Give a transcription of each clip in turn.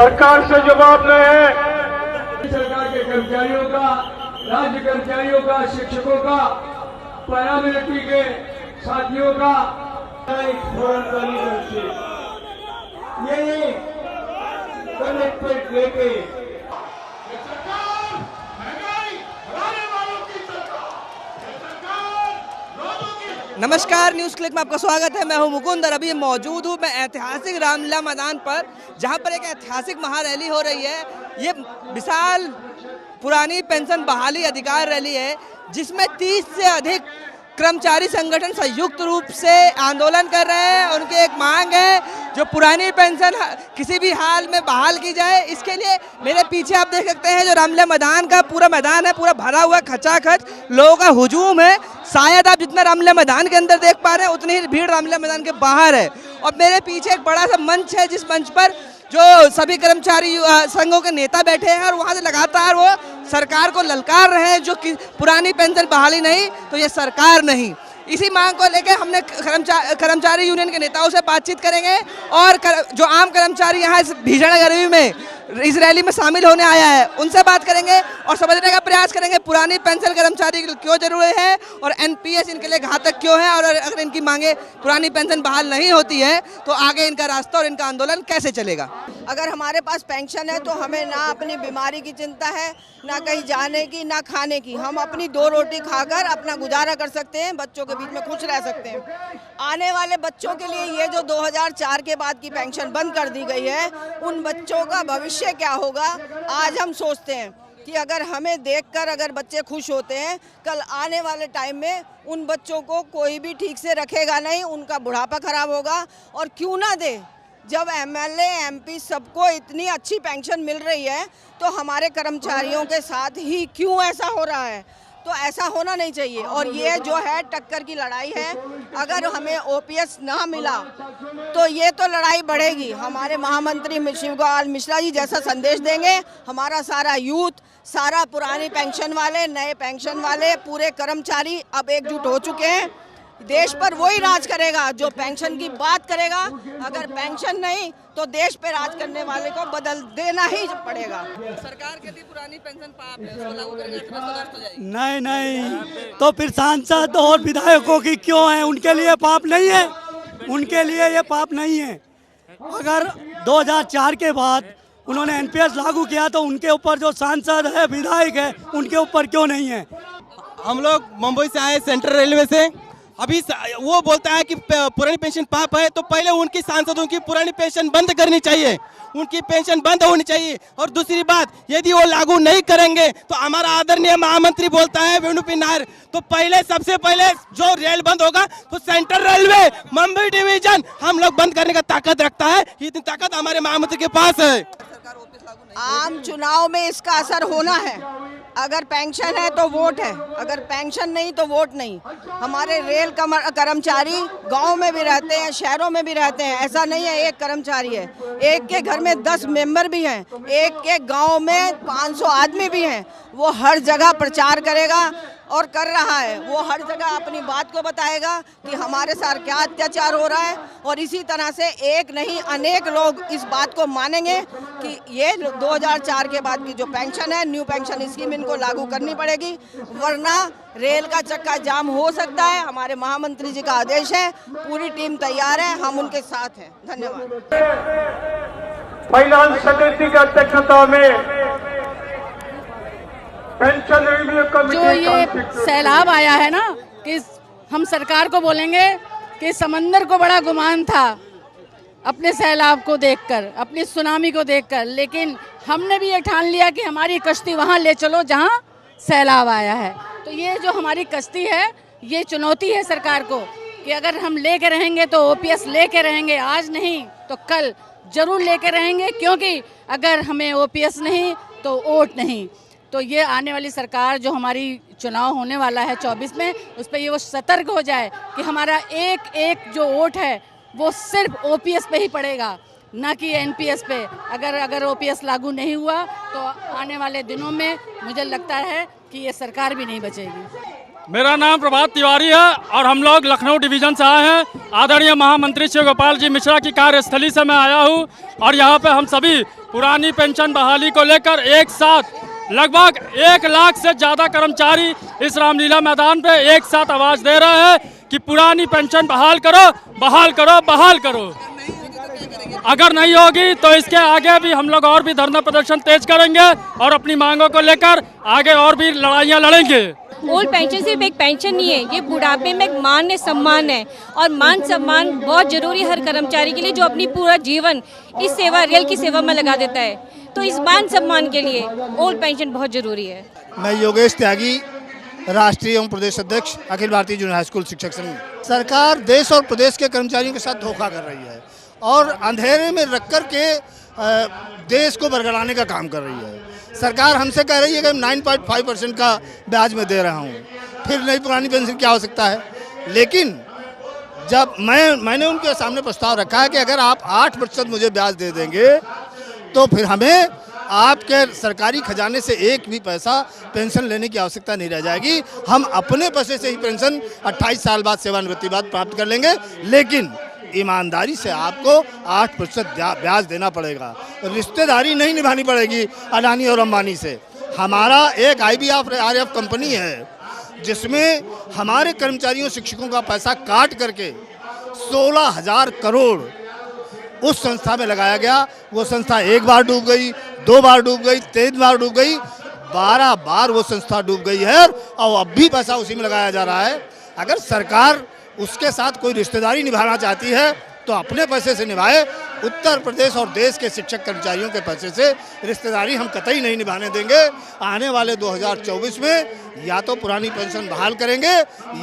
सरकार से जवाब नहीं है। सरकार के कर्मचारियों का, राज्य कर्मचारियों का, शिक्षकों का, पैरामिलिट्री के साथियों का ये कलेक्ट्रेट लेके नमस्कार, न्यूज़ क्लिक में आपका स्वागत है। मैं हूं मुकुंद और अभी मौजूद हूं मैं ऐतिहासिक रामलीला मैदान पर, जहां पर एक ऐतिहासिक महारैली हो रही है। ये विशाल पुरानी पेंशन बहाली अधिकार रैली है, जिसमें 30 से अधिक कर्मचारी संगठन संयुक्त रूप से आंदोलन कर रहे हैं। उनकी एक मांग है जो पुरानी पेंशन किसी भी हाल में बहाल की जाए। इसके लिए मेरे पीछे आप देख सकते हैं जो रामलीला मैदान का पूरा मैदान है, पूरा भरा हुआ खचाखच लोगों का हुजूम है। शायद आप जितना रामलीला मैदान के अंदर देख पा रहे हैं उतनी ही भीड़ रामलीला मैदान के बाहर है। और मेरे पीछे एक बड़ा सा मंच है, जिस मंच पर जो सभी कर्मचारी संघों के नेता बैठे हैं और वहाँ से लगातार वो सरकार को ललकार रहे हैं जो कि पुरानी पेंशन बहाली नहीं तो ये सरकार नहीं। इसी मांग को लेकर हमने कर्मचारी यूनियन के नेताओं से बातचीत करेंगे और जो आम कर्मचारी यहाँ इस भीषण गर्मी में इस रैली में शामिल होने आया है उनसे बात करेंगे और समझने का प्रयास करेंगे पुरानी पेंशन कर्मचारी क्यों जरूरी है और एनपीएस इनके लिए घातक क्यों है, और अगर इनकी मांगे पुरानी पेंशन बहाल नहीं होती है तो आगे इनका रास्ता और इनका आंदोलन कैसे चलेगा। अगर हमारे पास पेंशन है तो हमें ना अपनी बीमारी की चिंता है, ना कहीं जाने की, ना खाने की। हम अपनी 2 रोटी खाकर अपना गुजारा कर सकते हैं, बच्चों के बीच में खुश रह सकते हैं। आने वाले बच्चों के लिए ये जो 2004 के बाद की पेंशन बंद कर दी गई है, उन बच्चों का भविष्य क्या होगा आज हम सोचते हैं कि अगर हमें देखकर अगर बच्चे खुश होते हैं, कल आने वाले टाइम में उन बच्चों को कोई भी ठीक से रखेगा नहीं, उनका बुढ़ापा खराब होगा। और क्यों ना दे, जब एमएलए एमपी सबको इतनी अच्छी पेंशन मिल रही है तो हमारे कर्मचारियों के साथ ही क्यों ऐसा हो रहा है? तो ऐसा होना नहीं चाहिए। और ये जो है टक्कर की लड़ाई है, अगर हमें ओपीएस ना मिला तो ये तो लड़ाई बढ़ेगी। हमारे महामंत्री शिवपाल मिश्रा जी जैसा संदेश देंगे, हमारा सारा यूथ, सारा पुरानी पेंशन वाले, नए पेंशन वाले, पूरे कर्मचारी अब एकजुट हो चुके हैं। देश पर वही राज करेगा जो पेंशन की बात करेगा। अगर पेंशन नहीं तो देश पे राज करने वाले को बदल देना ही पड़ेगा। सरकार कहती पुरानी पेंशन पाप है, उसको लागू करेंगे तो नष्ट हो जाएगी। नहीं, तो फिर सांसद और विधायकों की क्यों है? उनके लिए पाप नहीं है, उनके लिए ये पाप नहीं है। अगर 2004 के बाद उन्होंने एनपीएस लागू किया तो उनके ऊपर जो सांसद है, विधायक है, उनके ऊपर क्यों नहीं है? हम लोग मुंबई से आए सेंट्रल रेलवे से। अभी वो बोलता है कि पुरानी पेंशन पाप है, तो पहले उनकी सांसदों की पुरानी पेंशन बंद करनी चाहिए, उनकी पेंशन बंद होनी चाहिए। और दूसरी बात, यदि वो लागू नहीं करेंगे तो हमारा आदरणीय महामंत्री बोलता है वेणुपी नायर, तो पहले सबसे पहले जो रेल बंद होगा तो सेंट्रल रेलवे मुंबई डिवीजन हम लोग बंद करने का ताकत रखता है। इतनी ताकत हमारे महामंत्री के पास है। आम चुनाव में इसका असर होना है। अगर पेंशन है तो वोट है, अगर पेंशन नहीं तो वोट नहीं। हमारे रेल कर्मचारी गांव में भी रहते हैं, शहरों में भी रहते हैं। ऐसा नहीं है एक कर्मचारी है, एक के घर में 10 मेंबर भी हैं, एक के गांव में 500 आदमी भी हैं। वो हर जगह प्रचार करेगा और कर रहा है। वो हर जगह अपनी बात को बताएगा कि हमारे साथ क्या अत्याचार हो रहा है। और इसी तरह से एक नहीं अनेक लोग इस बात को मानेंगे कि ये 2004 के बाद की जो पेंशन है, न्यू पेंशन स्कीम, इनको लागू करनी पड़ेगी, वरना रेल का चक्का जाम हो सकता है। हमारे महामंत्री जी का आदेश है, पूरी टीम तैयार है, हम उनके साथ हैं। धन्यवाद। फाइनेंस समिति की अध्यक्षता में पेंशन रिव्यू कमेटी जो ये सैलाब आया है ना, कि हम सरकार को बोलेंगे कि समंदर को बड़ा गुमान था अपने सैलाब को देखकर, अपनी सुनामी को देखकर, लेकिन हमने भी ये ठान लिया कि हमारी कश्ती वहाँ ले चलो जहाँ सैलाब आया है। तो ये जो हमारी कश्ती है, ये चुनौती है सरकार को कि अगर हम लेके रहेंगे तो ओपीएस लेके रहेंगे, आज नहीं तो कल जरूर लेके रहेंगे, क्योंकि अगर हमें ओपीएस नहीं तो वोट नहीं। तो ये आने वाली सरकार जो हमारी चुनाव होने वाला है 24 में, उस पर ये वो सतर्क हो जाए कि हमारा एक एक जो वोट है वो सिर्फ ओपीएस पे ही पड़ेगा, ना कि एनपीएस पे। अगर ओपीएस लागू नहीं हुआ तो आने वाले दिनों में मुझे लगता है कि ये सरकार भी नहीं बचेगी। मेरा नाम प्रभात तिवारी है और हम लोग लखनऊ डिवीजन से आए हैं। आदरणीय महामंत्री श्री गोपाल जी मिश्रा की कार्यस्थली से मैं आया हूं और यहां पे हम सभी पुरानी पेंशन बहाली को लेकर एक साथ लगभग 1 लाख से ज़्यादा कर्मचारी इस रामलीला मैदान पे एक साथ आवाज़ दे रहे हैं कि पुरानी पेंशन बहाल करो, बहाल करो, बहाल करो। अगर नहीं होगी तो इसके आगे भी हम लोग और भी धरना प्रदर्शन तेज करेंगे और अपनी मांगों को लेकर आगे और भी लड़ाइयाँ लड़ेंगे। ओल्ड पेंशन सिर्फ एक पेंशन नहीं है, ये बुढ़ापे में एक मान सम्मान है और मान सम्मान बहुत जरूरी है हर कर्मचारी के लिए जो अपनी पूरा जीवन इस सेवा रेल की सेवा में लगा देता है। तो इस मान सम्मान के लिए ओल्ड पेंशन बहुत जरूरी है। मैं योगेश त्यागी, राष्ट्रीय एवं प्रदेश अध्यक्ष Akhil Bharatiya junior high school शिक्षक संघ। सरकार देश और प्रदेश के कर्मचारियों के साथ धोखा कर रही है और अंधेरे में रख कर के देश को बरगलाने का काम कर रही है। सरकार हमसे कह रही है कि 9.5% का ब्याज मैं दे रहा हूँ, फिर नई पुरानी पेंशन क्या हो सकता है। लेकिन जब मैंने उनके सामने प्रस्ताव रखा है कि अगर आप 8% मुझे ब्याज दे देंगे तो फिर हमें आपके सरकारी खजाने से एक भी पैसा पेंशन लेने की आवश्यकता नहीं रह जाएगी। हम अपने पैसे से ही पेंशन 28 साल बाद सेवानिवृत्ति बाद प्राप्त कर लेंगे, लेकिन ईमानदारी से आपको 8% ब्याज देना पड़ेगा। रिश्तेदारी नहीं निभानी पड़ेगी अडानी और अंबानी से। हमारा एक IBRF कंपनी है जिसमें हमारे कर्मचारियों शिक्षकों का पैसा काट करके 16,000 करोड़ उस संस्था में लगाया गया। वो संस्था 1 बार डूब गई, 2 बार डूब गई, 3 बार डूब गई, 12 बार वो संस्था डूब गई है और अब भी पैसा उसी में लगाया जा रहा है। अगर सरकार उसके साथ कोई रिश्तेदारी निभाना चाहती है तो अपने पैसे से निभाए। उत्तर प्रदेश और देश के शिक्षक कर्मचारियों के पैसे से रिश्तेदारी हम कतई नहीं निभाने देंगे। आने वाले 2024 में या तो पुरानी पेंशन बहाल करेंगे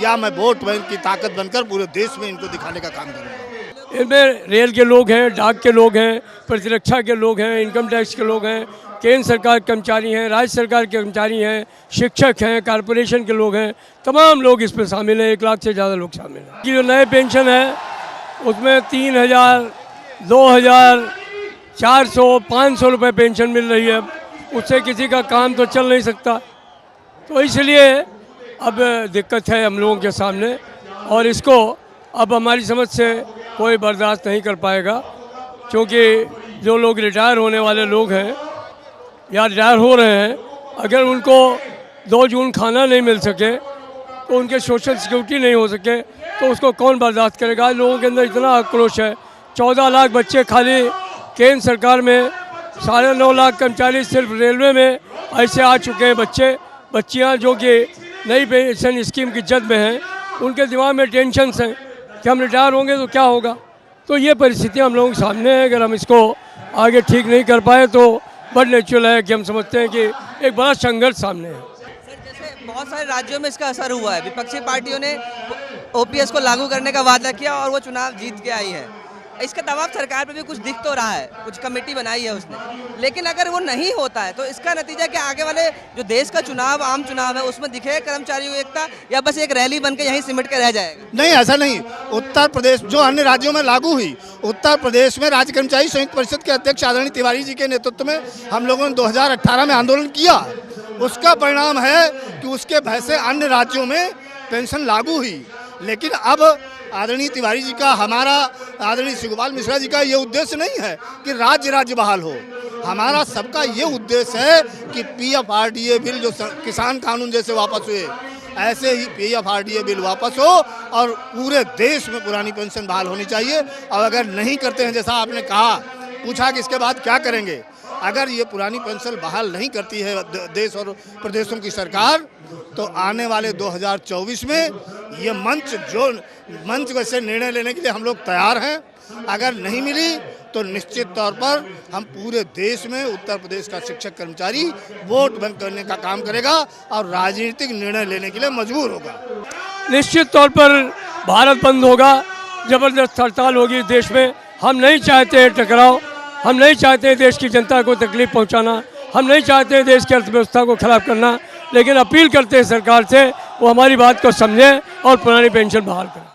या मैं वोट बैंक की ताकत बनकर पूरे देश में इनको दिखाने का काम करूँगा। इनमें रेल के लोग हैं, डाक के लोग हैं, प्रतिरक्षा के लोग हैं, इनकम टैक्स के लोग हैं, केंद्र सरकार के कर्मचारी हैं, राज्य सरकार के कर्मचारी हैं, शिक्षक हैं, कॉरपोरेशन के लोग हैं, तमाम लोग इसमें शामिल हैं। 1 लाख से ज़्यादा लोग शामिल हैं। कि जो नए पेंशन है उसमें 3,000, 2,000, 400, 500 रुपये पेंशन मिल रही है। उससे किसी का काम तो चल नहीं सकता, तो इसलिए अब दिक्कत है हम लोगों के सामने और इसको अब हमारी समझ से कोई बर्दाश्त नहीं कर पाएगा, क्योंकि जो लोग रिटायर होने वाले लोग हैं या रिटायर हो रहे हैं, अगर उनको 2 जून खाना नहीं मिल सके तो उनके सोशल सिक्योरिटी नहीं हो सके तो उसको कौन बर्दाश्त करेगा। लोगों के अंदर इतना आक्रोश है। 14 लाख बच्चे खाली केंद्र सरकार में, 9.5 लाख कर्मचारी सिर्फ रेलवे में ऐसे आ चुके हैं बच्चियाँ जो कि नई पेंशन स्कीम की जद में हैं। उनके दिमाग में टेंशन है कि हम रिटायर होंगे तो क्या होगा। तो ये परिस्थितियाँ हम लोगों के सामने है। अगर हम इसको आगे ठीक नहीं कर पाए तो बड़ा नेचुरल है कि हम समझते हैं कि एक बड़ा संघर्ष सामने है। सर, जैसे बहुत सारे राज्यों में इसका असर हुआ है, विपक्षी पार्टियों ने OPS को लागू करने का वादा किया और वो चुनाव जीत के आई है। इसका दबाव सरकार पे भी कुछ दिख तो रहा है, कुछ कमेटी बनाई है उसने, लेकिन अगर वो नहीं होता है तो इसका नतीजा क्या आगे वाले जो देश का चुनाव, आम चुनाव है, उसमें दिखेगा कर्मचारियों की एकता या बस एक रैली बनकर यहीं सिमट के रह जाएगा? नहीं, ऐसा नहीं। उत्तर प्रदेश जो अन्य राज्यों में लागू हुई, उत्तर प्रदेश में राज्य कर्मचारी संयुक्त परिषद के अध्यक्ष आदरणीय तिवारी जी के नेतृत्व में हम लोगों ने 2018 में आंदोलन किया। उसका परिणाम है कि उसके भय से अन्य राज्यों में पेंशन लागू हुई। लेकिन अब आदरणीय तिवारी जी का, हमारा आदरणीय श्री गोपाल मिश्रा जी का ये उद्देश्य नहीं है कि राज्य बहाल हो। हमारा सबका ये उद्देश्य है कि PFRDA बिल जो किसान कानून जैसे वापस हुए, ऐसे ही PFRDA बिल वापस हो और पूरे देश में पुरानी पेंशन बहाल होनी चाहिए। और अगर नहीं करते हैं, जैसा आपने कहा, पूछा कि इसके बाद क्या करेंगे, अगर ये पुरानी पेंशन बहाल नहीं करती है देश और प्रदेशों की सरकार, तो आने वाले 2024 में ये मंच वैसे निर्णय लेने के लिए हम लोग तैयार हैं। अगर नहीं मिली तो निश्चित तौर पर हम पूरे देश में उत्तर प्रदेश का शिक्षक कर्मचारी वोट बैंक करने का काम करेगा और राजनीतिक निर्णय लेने के लिए मजबूर होगा। निश्चित तौर पर भारत बंद होगा, जबरदस्त हड़ताल होगी देश में। हम नहीं चाहते टकराव, हम नहीं चाहते देश की जनता को तकलीफ पहुंचाना, हम नहीं चाहते देश की अर्थव्यवस्था को खराब करना, लेकिन अपील करते हैं सरकार से वो हमारी बात को समझे और पुरानी पेंशन बहाल करें।